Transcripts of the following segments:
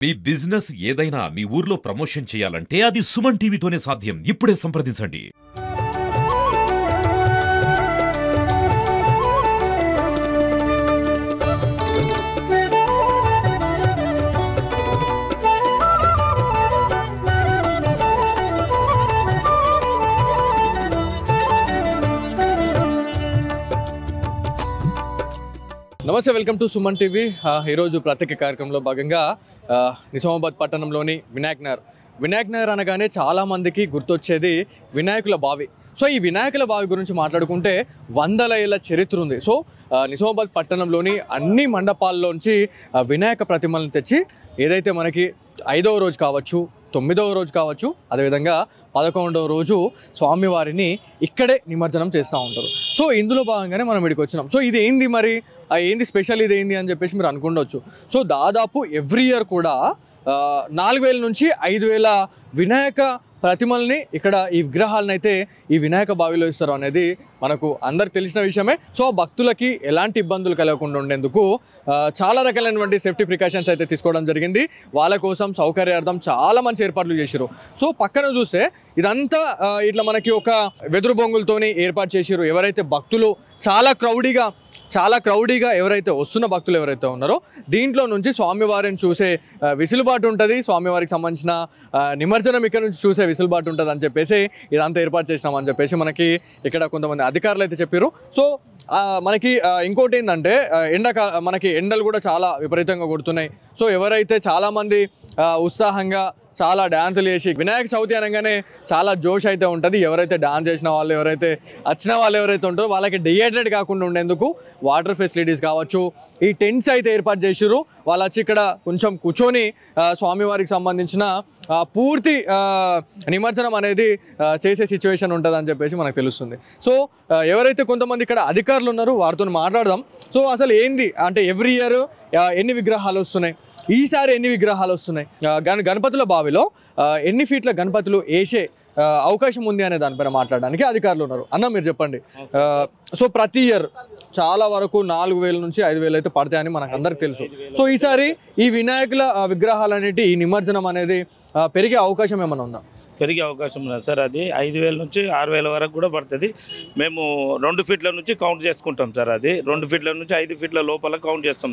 మీ business ఏదైనా మీ ఊర్లో promotion చేయాలంటే అది సుమన్ టీవీతోనే సాధ్యం. ఇప్పుడే సంప్రదించండి. నమస్తే, వెల్కమ్ టు సుమన్ టీవీ. ఈరోజు ప్రత్యేక కార్యక్రమంలో భాగంగా నిజామాబాద్ పట్టణంలోని వినాయక్ నగర్ అనగానే చాలామందికి గుర్తొచ్చేది వినాయకుల బావి. సో ఈ వినాయకుల బావి గురించి మాట్లాడుకుంటే వందల ఏళ్ళ చరిత్ర ఉంది. సో నిజామాబాద్ పట్టణంలోని అన్ని మండపాల్లోంచి వినాయక ప్రతిమలను తెచ్చి ఏదైతే మనకి 5వ రోజు కావచ్చు, 9వ రోజు కావచ్చు, అదేవిధంగా 11వ రోజు స్వామివారిని ఇక్కడే నిమజ్జనం చేస్తూ ఉంటారు. సో ఇందులో భాగంగానే మనం ఇక్కడికి వచ్చినాం. సో ఇది ఏంది మరి, ఏంది స్పెషల్, ఇది ఏంది అని చెప్పేసి మీరు అనుకుండొచ్చు. సో దాదాపు ఎవ్రీ ఇయర్ కూడా 4000 నుంచి 5000 వినాయక ప్రతిమల్ని ఇక్కడ ఈ విగ్రహాలను అయితే ఈ వినాయక బావిలో ఇస్తారు అనేది మనకు అందరికి తెలిసిన విషయమే. సో భక్తులకి ఎలాంటి ఇబ్బందులు కలగకుండా ఉండేందుకు చాలా రకాలైనటువంటి సేఫ్టీ ప్రికాషన్స్ అయితే తీసుకోవడం జరిగింది. వాళ్ళ కోసం సౌకర్యార్థం చాలా మంచి ఏర్పాట్లు చేశారు. సో పక్కన చూస్తే ఇదంతా ఇట్లా మనకి ఒక వెదురు బొంగులతోని ఏర్పాటు చేశారు. ఎవరైతే భక్తులు చాలా క్రౌడీగా ఎవరైతే వస్తున్న భక్తులు ఎవరైతే ఉన్నారో దీంట్లో నుంచి స్వామివారిని చూసే విసులుబాటు ఉంటుంది, స్వామివారికి సంబంధించిన నిమజ్జనం ఇక్కడ నుంచి చూసే విసులుబాటు ఉంటుంది అని చెప్పేసి ఇదంతా ఏర్పాటు చేసినామని చెప్పేసి మనకి ఇక్కడ కొంతమంది అధికారులు అయితే చెప్పారు. సో మనకి ఇంకోటి ఏంటంటే మనకి ఎండలు కూడా చాలా విపరీతంగా కొడుతున్నాయి. సో ఎవరైతే చాలామంది ఉత్సాహంగా చాలా డ్యాన్సులు చేసి వినాయక చవితి అనగానే చాలా జోష్ అయితే ఉంటుంది. ఎవరైతే డాన్స్ చేసిన వాళ్ళు, ఎవరైతే వచ్చిన వాళ్ళు ఎవరైతే ఉంటారో వాళ్ళకి డిహైడ్రేట్ కాకుండా ఉండేందుకు వాటర్ ఫెసిలిటీస్ కావచ్చు, ఈ టెంట్స్ అయితే ఏర్పాటు చేసారు. వాళ్ళు వచ్చి ఇక్కడ కొంచెం కూర్చొని స్వామివారికి సంబంధించిన పూర్తి నిమజ్జనం అనేది చేసే సిచ్యువేషన్ ఉంటుంది అని చెప్పేసి మనకు తెలుస్తుంది. సో ఎవరైతే కొంతమంది ఇక్కడ అధికారులు ఉన్నారో వారితో మాట్లాడదాం. సో అసలు ఏంది అంటే ఎవ్రీ ఇయర్ ఎన్ని విగ్రహాలు వస్తున్నాయి, ఈసారి ఎన్ని విగ్రహాలు వస్తున్నాయి, గణపతుల బావిలో ఎన్ని ఫీట్ల గణపతులు వేసే అవకాశం ఉంది అనే దానిపైన మాట్లాడడానికి అధికారులు ఉన్నారు. అన్న మీరు చెప్పండి. సో ప్రతి ఇయర్ చాలా వరకు 4000 నుంచి 5000 అయితే పడతాయని మనకు అందరికి తెలుసు. సో ఈసారి ఈ వినాయకుల విగ్రహాలు అనేటి ఈ నిమజ్జనం అనేది పెరిగే అవకాశం ఏమైనా ఉందా? పెరిగే అవకాశం ఉన్నది సార్. అది 5000 నుంచి 6000 వరకు కూడా పడుతుంది. మేము 2 ఫీట్ల నుంచి కౌంట్ చేసుకుంటాం సార్. అది 2 ఫీట్ల నుంచి 5 ఫీట్ల లోపల కౌంట్ చేస్తాం.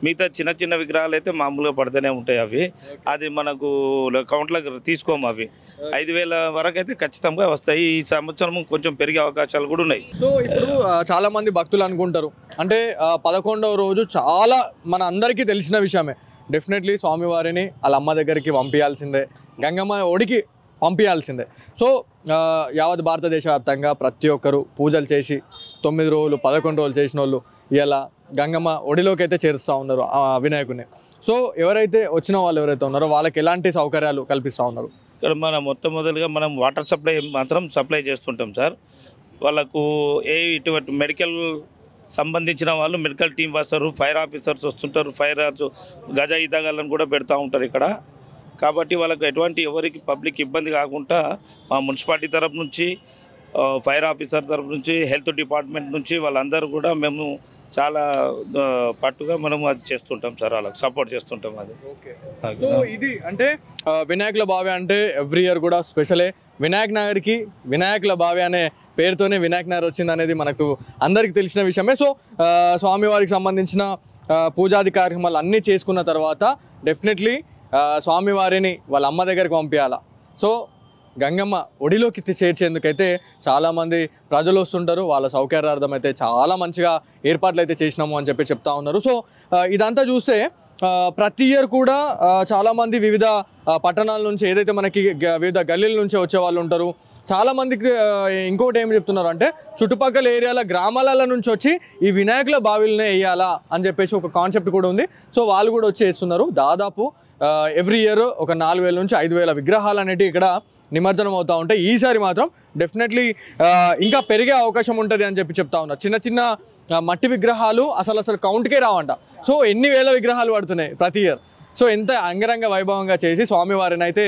మిగతా చిన్న చిన్న విగ్రహాలు అయితే మామూలుగా పడుతూనే ఉంటాయి. అవి అది మనకు కౌంట్లకు తీసుకోము. అవి 5000 వరకు అయితే ఖచ్చితంగా వస్తాయి. ఈ సంవత్సరం కొంచెం పెరిగే అవకాశాలు కూడా ఉన్నాయి. సో ఇప్పుడు చాలా మంది భక్తులు అనుకుంటారు అంటే 11వ రోజు చాలా మన అందరికీ తెలిసిన విషయమే, డెఫినెట్లీ స్వామివారిని వాళ్ళ అమ్మ దగ్గరికి పంపించాల్సిందే, గంగమ్మ ఒడికి పంపించాల్సిందే. సో యావత్ భారతదేశ వ్యాప్తంగా ప్రతి ఒక్కరు పూజలు చేసి 9 రోజులు 11 రోజులు చేసిన వాళ్ళు ఇలా గంగమ్మ ఒడిలోకి అయితే చేరుస్తూ ఉన్నారు ఆ వినాయకుని. సో ఎవరైతే వచ్చిన వాళ్ళు ఎవరైతే ఉన్నారో వాళ్ళకి ఎలాంటి సౌకర్యాలు కల్పిస్తూ ఉన్నారు? ఇక్కడ మనం మొట్టమొదటిగా మనం వాటర్ సప్లై మాత్రం సప్లై చేస్తుంటాం సార్. వాళ్ళకు ఇటువంటి మెడికల్ సంబంధించిన వాళ్ళు మెడికల్ టీం వస్తారు, ఫైర్ ఆఫీసర్స్ వస్తుంటారు, ఫైర్ గజ ఈతగాళ్ళని కూడా పెడతా ఉంటారు ఇక్కడ. కాబట్టి వాళ్ళకు ఎటువంటి ఎవరికి పబ్లిక్ ఇబ్బంది కాకుండా మా మున్సిపాలిటీ తరఫు నుంచి, ఫైర్ ఆఫీసర్ తరఫు నుంచి, హెల్త్ డిపార్ట్మెంట్ నుంచి వాళ్ళందరూ కూడా మేము చాలా పట్టుగా మనం అది చేస్తుంటాం సార్, వాళ్ళకి సపోర్ట్ చేస్తుంటాం. అది సో ఇది అంటే వినాయకుల బావి అంటే ఎవ్రీ ఇయర్ కూడా స్పెషలే. వినాయక్ నగర్కి వినాయకుల బావి అనే పేరుతోనే వినాయక్ నగర్ వచ్చింది అనేది మనకు అందరికీ తెలిసిన విషయమే. సో స్వామివారికి సంబంధించిన పూజాది కార్యక్రమాలు అన్నీ చేసుకున్న తర్వాత డెఫినెట్లీ స్వామివారిని వాళ్ళ అమ్మ దగ్గరికి పంపించాలా. సో గంగమ్మ ఒడిలోకి చేర్చేందుకైతే చాలామంది ప్రజలు వస్తుంటారు. వాళ్ళ సౌకర్యార్థం అయితే చాలా మంచిగా ఏర్పాట్లు అయితే చేసినాము అని చెప్పి చెప్తా ఉన్నారు. సో ఇదంతా చూస్తే ప్రతి ఇయర్ కూడా చాలామంది వివిధ పట్టణాల నుంచి, ఏదైతే మనకి వివిధ గల్లీల నుంచి వచ్చే వాళ్ళు ఉంటారు. చాలామందికి ఇంకోటి ఏం చెప్తున్నారు అంటే చుట్టుపక్కల ఏరియాల గ్రామాల నుంచి వచ్చి ఈ వినాయకుల బావిలనే వేయాలా అని చెప్పేసి ఒక కాన్సెప్ట్ కూడా ఉంది. సో వాళ్ళు కూడా వచ్చి వేస్తున్నారు. దాదాపు ఎవ్రీ ఇయర్ ఒక 4000 నుంచి 5000 విగ్రహాలు అనేవి ఇక్కడ నిమజ్జనం అవుతూ ఉంటాయి. ఈసారి మాత్రం డెఫినెట్లీ ఇంకా పెరిగే అవకాశం ఉంటుంది అని చెప్పి చెప్తా ఉన్నారు. చిన్న చిన్న మట్టి విగ్రహాలు అసలు కౌంట్కే రావంట. సో ఎన్ని వేల విగ్రహాలు పడుతున్నాయి ప్రతి ఇయర్. సో ఎంత అంగరంగ వైభవంగా చేసి స్వామివారిని అయితే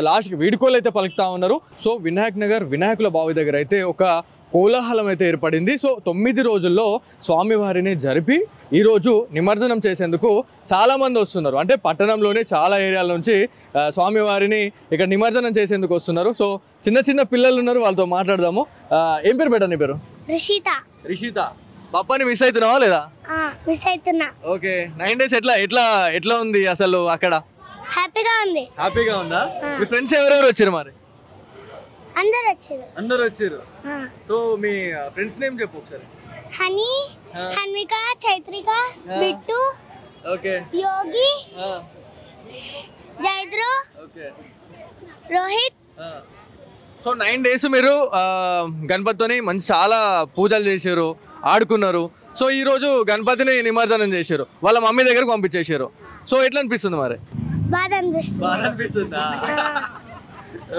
లాస్ట్కి వీడుకోలు అయితే పలుకుతూ ఉన్నారు. సో వినాయక్ నగర్ వినాయకుల బావి దగ్గర అయితే ఒక కోలాహలం అయితే ఏర్పడింది. సో 9 రోజుల్లో స్వామివారిని జరిపి ఈరోజు నిమజ్జనం చేసేందుకు చాలామంది వస్తున్నారు. అంటే పట్టణంలోనే చాలా ఏరియాల నుంచి స్వామివారిని ఇక్కడ నిమజ్జనం చేసేందుకు వస్తున్నారు. సో చిన్న చిన్న పిల్లలు ఉన్నారు, వాళ్ళతో మాట్లాడదాము. ఏం పేరు బేటా నీ పేరు? రిషిత. పప్పాని మిస్ అవుతున్నావా లేదా? మిస్ అవుతున్నా. ఓకే, 9 days ఎట్లా ఉంది అసలు అక్కడ? హ్యాపీగా ఉందా? మీ ఫ్రెండ్స్ ఎవరెవరు వచ్చారు మరి? అందరూ వచ్చారు. సో మీ ఫ్రెండ్స్ నేమ్ చెప్పు ఒకసారి. Honey, Hanvika, Chaitrika, Bittu, okay, Yogi, Jaidru, okay, Rohit. So 9 days మీరు గణపతితోని మంచి చాలా పూజలు చేశారు, ఆడుకున్నారు. సో ఈరోజు గణపతిని నిమజ్జనం చేశారు, వాళ్ళ మమ్మీ దగ్గరకు పంపించేశారు. సో ఎట్లా అనిపిస్తుంది మరి? బాధ అనిపిస్తుందా?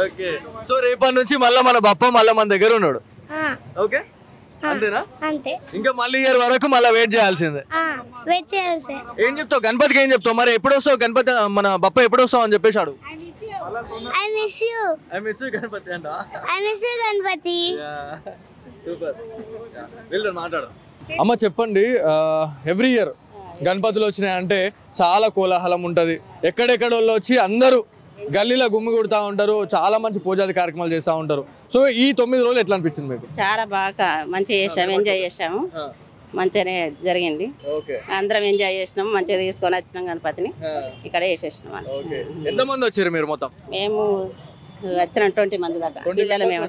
ఓకే, సో రేపటి నుంచి మళ్ళీ మన బప్ప మళ్ళీ మన దగ్గర ఉన్నాడు. ఓకే, అంతేనా? అంతే. ఇంకా మళ్ళీ ఇయర్ వరకు మళ్ళీ వెయిట్ చేయాల్సిందే. వెయిట్ చేయాలి సార్. ఏం చెప్తావు గణపతికి? ఏం చెప్తావు మరి? ఎప్పుడు వస్తావు గణపతి, మన బప్ప ఎప్పుడు వస్తావు అని చెప్పేశాడు. ఐ మిస్ యూ గణపతి అంట. I miss you Ganapati. Super, వెళ్దాం మాట్లాడు. అమ్మ చెప్పండి, ఎవ్రీ ఇయర్ గణపతులు వచ్చినాయంటే చాలా కోలాహలం ఉంటుంది. ఎక్కడెక్కడ వాళ్ళు వచ్చి అందరూ గల్లీలో గుమ్మి కొడుతూ ఉంటారు, చాలా మంచి పూజాది కార్యక్రమాలు చేస్తూ ఉంటారు. సో ఈ 9 రోజులు ఎట్లా అనిపించింది మీకు? చాలా బాగా మంచిగా చేసాము, ఎంజాయ్ చేసాము, మంచిగానే జరిగింది. అందరం ఎంజాయ్ చేసినాము, మంచిగా తీసుకొని వచ్చినాం గణపతిని, ఇక్కడ వేసేసినాం. ఎంతమంది వచ్చారు మీరు మొత్తం? మేము వచ్చినాం 20 మంది దాకా పిల్లలు మేము.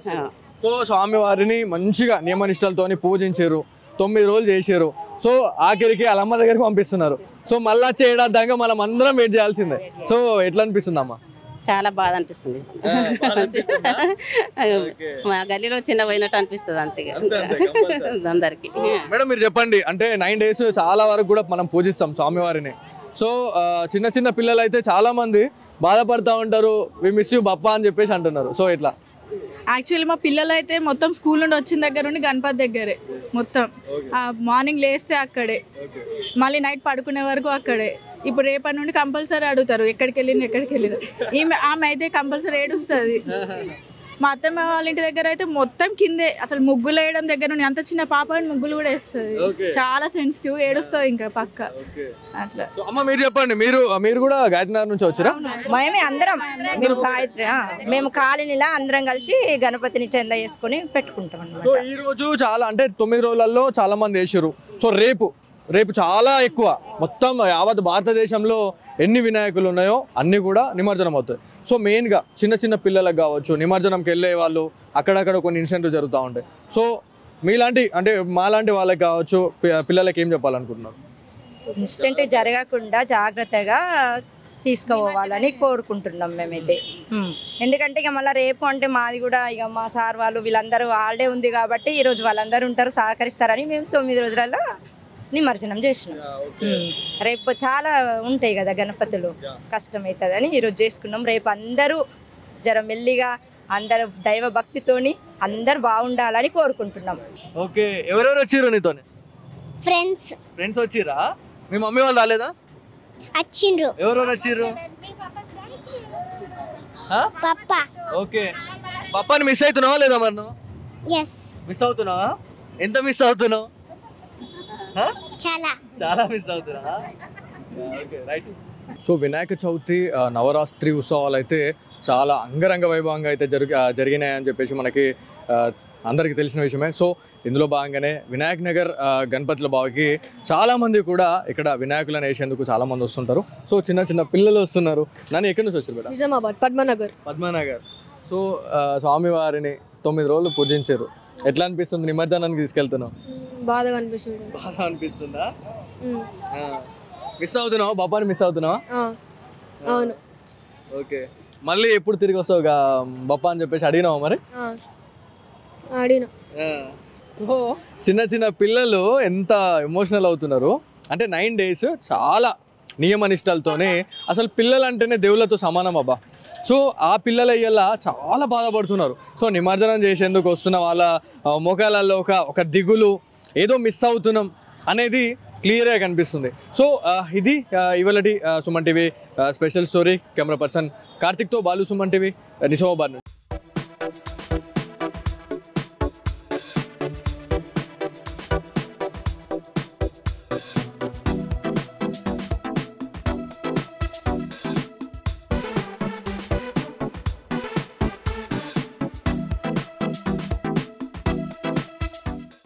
సో స్వామివారిని మంచిగా నియమనిష్టలతో పూజించారు, 9 రోజులు చేశారు. సో ఆఖరికి వాళ్ళ అమ్మ దగ్గరికి పంపిస్తున్నారు. సో మళ్ళా చేయడం దాకా మనం అందరం వెయిట్ చేయాల్సిందే. సో ఎట్లా అనిపిస్తుంది అమ్మ? చాలా బాధ అనిపిస్తుంది. మా గల్లీలో చిన్న పోయినట్టు అనిపిస్తుంది అంతే అందరికి. మేడం మీరు చెప్పండి, అంటే 9 days చాలా వరకు కూడా మనం పూజిస్తాం స్వామివారిని. సో చిన్న చిన్న పిల్లలు అయితే చాలా మంది బాధపడతా ఉంటారు, వి మిస్ యూ బప్పా అని చెప్పేసి అంటున్నారు. సో ఎట్లా? యాక్చువల్లీ మా పిల్లలు అయితే మొత్తం స్కూల్ నుండి వచ్చిన దగ్గర నుండి గణపతి దగ్గరే, మొత్తం మార్నింగ్ లేస్తే అక్కడే, మళ్ళీ నైట్ పడుకునే వరకు అక్కడే. ఇప్పుడు రేపటి నుండి కంపల్సరీ అడుగుతారు ఎక్కడికి వెళ్ళింది. ఆమె అయితే కంపల్సరీ ఏడుస్తుంది. మా అత్తమ్మ వాళ్ళ ఇంటి దగ్గర అయితే మొత్తం కిందే, అసలు ముగ్గులు వేయడం దగ్గర నుండి, అంత చిన్న పాప ముగ్గులు కూడా వేస్తుంది. చాలా సెన్సిటివ్, ఏడుస్తుంది ఇంకా పక్క అట్లా. అమ్మ మీరు చెప్పండి, మీరు కూడా గాయత్రినగర్ నుంచి వచ్చారా? మేమే అందరం, మేము కాలనీలా అందరం కలిసి గణపతిని చందా చేసుకుని పెట్టుకుంటాం అన్నమాట. సో ఈ రోజు చాలా, అంటే 9 రోజులలో చాలా మంది వేసారు. సో రేపు చాలా ఎక్కువ, మొత్తం యావత్ భారతదేశంలో ఎన్ని వినాయకులు ఉన్నాయో అన్నీ కూడా నిమజ్జనం అవుతాయి. సో మెయిన్గా చిన్న చిన్న పిల్లలకు కావచ్చు, నిమజ్జనంకి వెళ్ళే వాళ్ళు అక్కడక్కడ కొన్ని ఇన్సిడెంట్లు జరుగుతూ ఉంటాయి. సో మీలాంటి, అంటే మాలాంటి వాళ్ళకి కావచ్చు, పిల్లలకి ఏం చెప్పాలనుకుంటున్నారు? ఇన్సిడెంట్ జరగకుండా జాగ్రత్తగా తీసుకుపోవాలని కోరుకుంటున్నాం మేమైతే. ఎందుకంటే ఇక మళ్ళీ రేపు అంటే మాది కూడా ఇక మా సార్ వాళ్ళు వీళ్ళందరూ హాలిడే ఉంది కాబట్టి ఈరోజు వాళ్ళందరూ ఉంటారు, సహకరిస్తారని మేము 9 రోజులలో నిమజ్జనం చేసినాం. రేపు చాలా ఉంటాయి కదా గణపతులు, కష్టమవుతుందని ఈరోజు చేసుకున్నాం. రేపు అందరూ జర మెల్లిగా, అందరూ దైవ భక్తితోని అందరు బాగుండాలని కోరుకుంటున్నాం. ఓకే, ఎవరెవరు వచ్చారు నీతో? ఫ్రెండ్స్ వచ్చిరా? మీ మమ్మీ వాళ్ళు రాలేదా? వచ్చిండ్రు. ఎవరెవరు వచ్చిర్రు? పప్పా. ఓకే, పప్పాని మిస్ అవుతున్నావా లేదా మరి నువ్వు? మిస్ అవుతున్నావా? ఎంత మిస్ అవుతున్నావు? చాలా మిస్ అవుతున్నా. Okay, right. So Vinayaka Chavithi Navaratri ఉత్సవాలు అయితే చాలా అంగరంగ వైభవంగా అయితే జరిగినాయని చెప్పేసి మనకి అందరికీ తెలిసిన విషయమే. సో ఇందులో భాగంగానే వినాయక్ నగర్ గణపతుల బావికి చాలామంది కూడా ఇక్కడ వినాయకులను వేసేందుకు చాలామంది వస్తుంటారు. సో చిన్న చిన్న పిల్లలు వస్తున్నారు. నన్ను ఎక్కడి నుంచి వచ్చారు? నిజామాబాద్, పద్మనగర్. సో స్వామివారిని 9 రోజులు పూజించారు. ఎట్లా అనిపిస్తుంది? నిమజ్జనానికి తీసుకెళ్తున్నావు? బాధగా అనిపిస్తుందా? మిస్ అవుతున్నావు? బాబాని మిస్ అవుతున్నావా? అవును. ఓకే, మళ్ళీ ఎప్పుడు తిరిగి వస్తావు బాపా అని చెప్పేసి అడిగినావా మరి? అడిగినా. సో చిన్న చిన్న పిల్లలు ఎంత ఎమోషనల్ అవుతున్నారు అంటే 9 days చాలా నియమనిష్టలతోనే, అసలు పిల్లలు అంటేనే దేవుళ్ళతో సమానం అబ్బా. సో ఆ పిల్లల అయ్యేలా చాలా బాధపడుతున్నారు. సో నిమజ్జనం చేసేందుకు వస్తున్న వాళ్ళ ముఖాలలో ఒక దిగులు, ఏదో మిస్ అవుతున్నాం అనేది క్లియర్గా కనిపిస్తుంది. సో ఇది ఇవాళటి Suman TV special story. Camera person కార్తిక్తో బాలు, సుమన్ టీవీ, నిజామాబాద్.